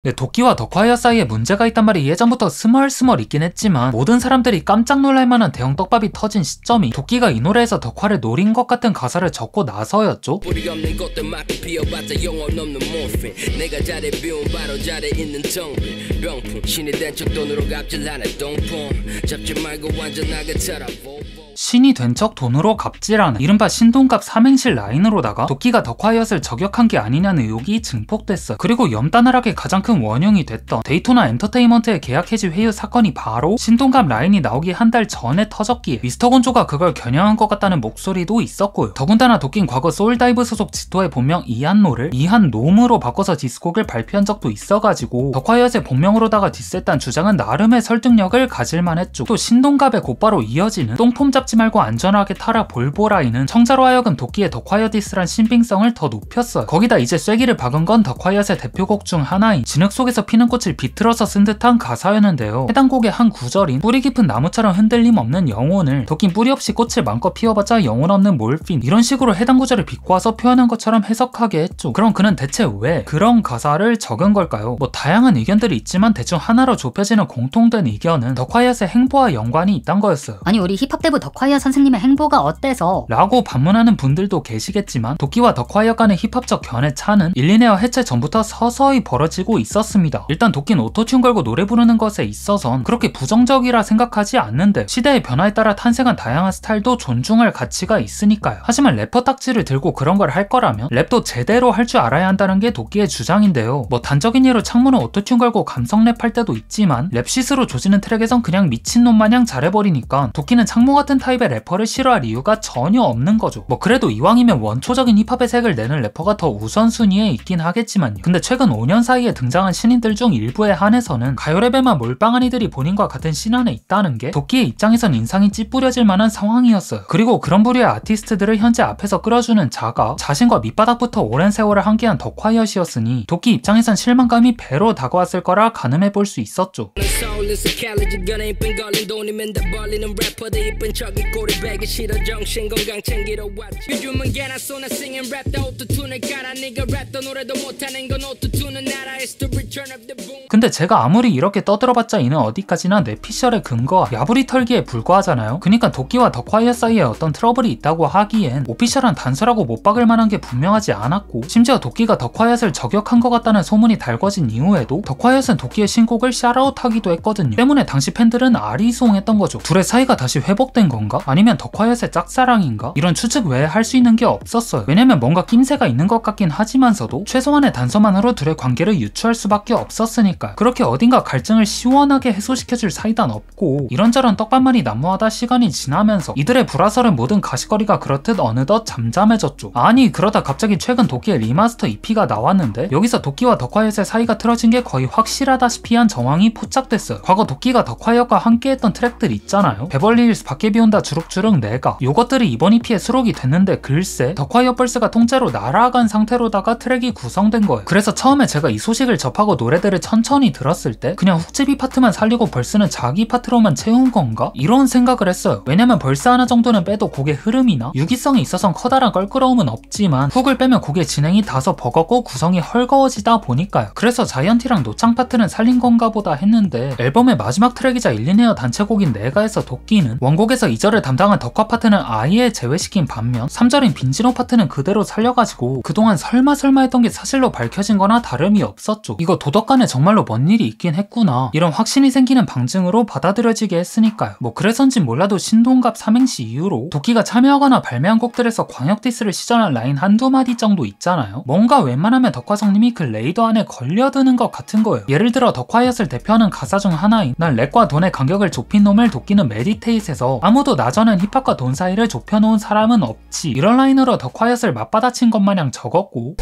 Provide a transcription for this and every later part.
네, 도끼와 덕화이어 사이에 문제가 있단 말이 예전부터 스멀스멀 있긴 했지만 모든 사람들이 깜짝 놀랄만한 대형 떡밥이 터진 시점이 도끼가 이 노래에서 덕화를 노린 것 같은 가사를 적고 나서였죠. 신이 된 척 돈으로 갑질하는 이른바 신돈갑 삼행시 라인으로다가 도끼가 덕화이엇을 저격한 게 아니냐는 의혹이 증폭됐어요. 그리고 염따날하게 가장 큰 원흉이 됐던 데이토나 엔터테인먼트의 계약 해지 회유 사건이 바로 신돈갑 라인이 나오기 한 달 전에 터졌기에 미스터 곤조가 그걸 겨냥한 것 같다는 목소리도 있었고요. 더군다나 도끼는 과거 소울다이브 소속 지토의 본명 이한노를 이한놈으로 바꿔서 디스곡을 발표한 적도 있어가지고 덕화이엇의 본명으로다가 디스했다는 주장은 나름의 설득력을 가질만 했죠. 또 신돈갑에 곧바로 이어지는 똥폼 잡지 말고 안전하게 타라 볼보라인은 청자로 하여금 도끼의 덕화이엇 디스란 신빙성을 더 높였어요. 거기다 이제 쐐기를 박은 건 덕화이엇의 대표곡 중 하나인 진흙 속에서 피는 꽃을 비틀어서 쓴 듯한 가사였는데요. 해당 곡의 한 구절인 뿌리 깊은 나무처럼 흔들림 없는 영혼을 도끼는 뿌리 없이 꽃을 마음껏 피워봤자 영혼 없는 몰핀 이런 식으로 해당 구절을 비꼬아서 표현한 것처럼 해석하게 했죠. 그럼 그는 대체 왜 그런 가사를 적은 걸까요? 뭐 다양한 의견들이 있지만 대충 하나로 좁혀지는 공통된 의견은 덕화이엇의 행보와 연관이 있단 거였어요. 아니 우리 힙합대부 덕화이엇 선생님의 행보가 어때서? 라고 반문하는 분들도 계시겠지만 도끼와 덕화이엇 간의 힙합적 견해 차는 일리네어 해체 전부터 서서히 벌어지고 있었습니다. 일단 도끼는 오토튠 걸고 노래 부르는 것에 있어선 그렇게 부정적이라 생각하지 않는데 시대의 변화에 따라 탄생한 다양한 스타일도 존중할 가치가 있으니까요. 하지만 래퍼 딱지를 들고 그런 걸 할 거라면 랩도 제대로 할 줄 알아야 한다는 게 도끼의 주장인데요. 뭐 단적인 예로 창문은 오토튠 걸고 감성 랩할 때도 있지만 랩시스로 조지는 트랙에선 그냥 미친놈 마냥 잘해버리니까 도끼는 창모 같은 타입의 래퍼를 싫어할 이유가 전혀 없는 거죠. 뭐 그래도 이왕이면 원초적인 힙합의 색을 내는 래퍼가 더 우선순위에 있긴 하겠지만요. 근데 최근 5년 사이에 등장한 신인들 중 일부에 한해서는 가요랩에만 몰빵한 이들이 본인과 같은 신 안에 있다는 게 도끼의 입장에선 인상이 찌푸려질 만한 상황이었어요. 그리고 그런 부류의 아티스트들을 현재 앞에서 끌어주는 자가 자신과 밑바닥부터 오랜 세월을 함께한 덕화이엇이었으니 도끼 입장에선 실망감이 배로 다가왔을 거라 가늠해볼 수 있었죠. 근데 제가 아무리 이렇게 떠들어봤자 이는 어디까지나 뇌피셜의 근거와 야부리 털기에 불과하잖아요. 그니까 도끼와 덕화이엇 사이에 어떤 트러블이 있다고 하기엔 오피셜한 단서라고 못 박을 만한 게 분명하지 않았고 심지어 도끼가 덕화이엇을 저격한 것 같다는 소문이 달궈진 이후에도 덕화이엇은 도끼의 신곡을 샤라웃하기도 했거든요. 때문에 당시 팬들은 아리송했던 거죠. 둘의 사이가 다시 회복된 건가? 아니면 덕화이엇의 짝사랑인가? 이런 추측 외에 할 수 있는 게 없었어요. 왜냐면 뭔가 낌새가 있는 것 같긴 하지만서도 최소한의 단서만으로 둘의 관계를 유추할 수밖에 없었으니까요. 그렇게 어딘가 갈증을 시원하게 해소시켜줄 사이단 없고 이런저런 떡밥만이 난무하다 시간이 지나면서 이들의 불화설은 모든 가시거리가 그렇듯 어느덧 잠잠해졌죠. 아니 그러다 갑자기 최근 도끼의 리마스터 EP가 나왔는데 여기서 도끼와 덕화이엇의 사이가 틀어진 게 거의 확실하다시피 한 정황이 포착됐어요. 과거 도끼가 덕화이엇과 함께했던 트랙들 있잖아요. 베벌리힐스 밖에 비온다 주룩주룩 내가 요것들이 이번 EP에 수록이 됐는데 글쎄 덕화이엇 벌스가 통째로 날아간 상태로다가 트랙이 구성된 거예요. 그래서 처음에 제가 이 소식을 접하고 노래들을 천천히 들었을 때 그냥 훅제비 파트만 살리고 벌스는 자기 파트로만 채운 건가? 이런 생각을 했어요. 왜냐면 벌스 하나 정도는 빼도 곡의 흐름이나 유기성이 있어선 커다란 껄끄러움은 없지만 훅을 빼면 곡의 진행이 다소 버겁고 구성이 헐거워지다 보니까요. 그래서 자이언티랑 노창 파트는 살린 건가 보다 했는데 앨범의 마지막 트랙이자 일리네어 단체곡인 내가에서 도끼는 원곡에서 2절을 담당한 덕화 파트는 아예 제외시킨 반면 3절인 빈지노 파트는 그대로 살려가지고 그동안 설마 했던 게 사실로 밝혀진 거나 다름이 없었죠. 이거 도덕 간에 정말로 뭔 일이 있긴 했구나 이런 확신이 생기는 방증으로 받아들여지게 했으니까요. 뭐 그래서인진 몰라도 신돈갑 삼행시 이후로 도끼가 참여하거나 발매한 곡들에서 광역 디스를 시전한 라인 한두 마디 정도 있잖아요. 뭔가 웬만하면 덕화성님이 그 레이더 안에 걸려드는 것 같은 거예요. 예를 들어 덕화이엇을 대표하는 가사 중 하나인 난 렉과 돈의 간격을 좁힌 놈을 도끼는 메디테이트에서 아무도 나전엔 힙합과 돈 사이를 좁혀놓은 사람은 없지 이런 라인으로 덕화이엇을 맞받아친 것 마냥 적었고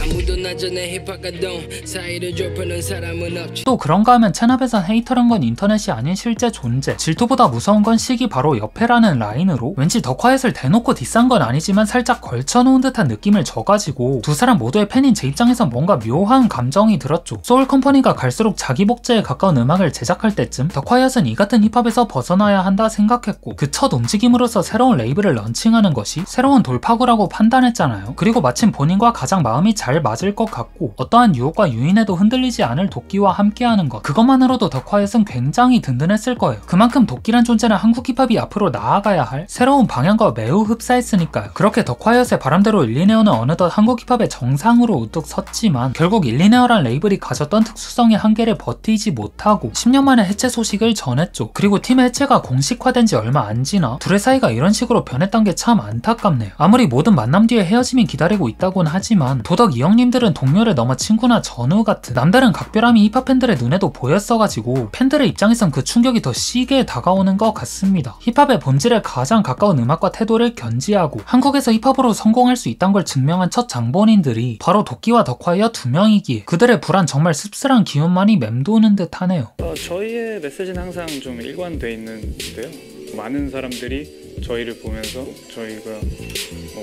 또 그런가 하면 체납에선 헤이터란 건 인터넷이 아닌 실제 존재 질투보다 무서운 건 시기 바로 옆에라는 라인으로 왠지 덕화이엇을 대놓고 디싼 건 아니지만 살짝 걸쳐놓은 듯한 느낌을 줘가지고 두 사람 모두의 팬인 제 입장에선 뭔가 묘한 감정이 들었죠. 소울컴퍼니가 갈수록 자기 복제에 가까운 음악을 제작할 때쯤 덕화이엇은 이 같은 힙합에서 벗어나야 한다 생각했고 그 첫 움직임으로서 새로운 레이블을 런칭하는 것이 새로운 돌파구라고 판단했잖아요. 그리고 마침 본인과 가장 마음이 잘 맞을 것 같고 어떠한 유혹과 유인에도 흔들리지 않은 많을 도끼와 함께하는 것, 그것만으로도 더 콰이엇은 굉장히 든든했을 거예요. 그만큼 도끼란 존재는 한국 힙합이 앞으로 나아가야 할 새로운 방향과 매우 흡사했으니까요. 그렇게 더 콰이엇의 바람대로 일리네어는 어느덧 한국 힙합의 정상으로 우뚝 섰지만 결국 일리네어란 레이블이 가졌던 특수성의 한계를 버티지 못하고 10년 만에 해체 소식을 전했죠. 그리고 팀의 해체가 공식화된 지 얼마 안 지나 둘의 사이가 이런 식으로 변했던 게 참 안타깝네요. 아무리 모든 만남 뒤에 헤어짐이 기다리고 있다곤 하지만 도덕 이형님들은 동료를 넘어 친구나 전우 같은 남다른 각별함이 힙합 팬들의 눈에도 보였어가지고 팬들의 입장에선 그 충격이 더 시게 다가오는 것 같습니다. 힙합의 본질에 가장 가까운 음악과 태도를 견지하고 한국에서 힙합으로 성공할 수 있다는 걸 증명한 첫 장본인들이 바로 도끼와 더 콰이엇 두 명이기에 그들의 불안 정말 씁쓸한 기운만이 맴도는 듯 하네요. 저희의 메시지는 항상 좀 일관되어 있는데요. 많은 사람들이 저희를 보면서 저희가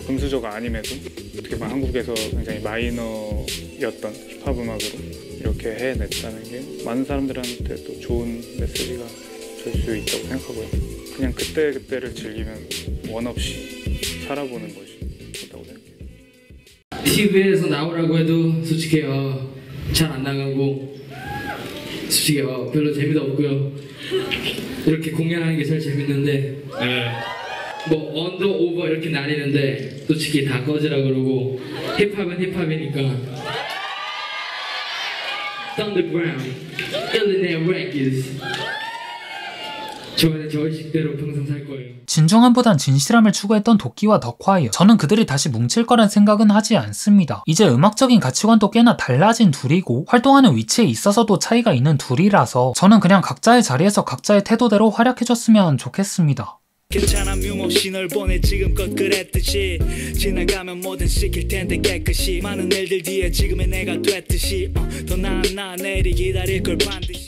금수저가 아님에도 어떻게 보면 한국에서 굉장히 마이너였던 힙합 음악으로 이렇게 해냈다는 게 많은 사람들한테 또 좋은 메시지가 될 수 있다고 생각하고요. 그냥 그때그때를 즐기면 원 없이 살아보는 것이 좋다고 생각해요. TV에서 나오라고 해도 솔직히 잘 안 나가고 솔직히 별로 재미도 없고요. 이렇게 공연하는 게 제일 재밌는데 뭐 언더 오버 이렇게 나뉘는데 솔직히 다 꺼지라 그러고 힙합은 힙합이니까 Thunderground, Illinois Records. 저는 저의 식대로 평생 살 거예요. 진중함보단 진실함을 추구했던 도끼와 더 콰이엇. 저는 그들이 다시 뭉칠 거란 생각은 하지 않습니다. 이제 음악적인 가치관도 꽤나 달라진 둘이고 활동하는 위치에 있어서도 차이가 있는 둘이라서 저는 그냥 각자의 자리에서 각자의 태도대로 활약해줬으면 좋겠습니다. 괜찮아 뮤없이 널 보내 지금껏 그랬듯이 지나가면 뭐든 시킬 텐데 깨끗이 많은 일들 뒤에 지금의 내가 됐듯이 더 나은 나 내일이 기다릴 걸 반드시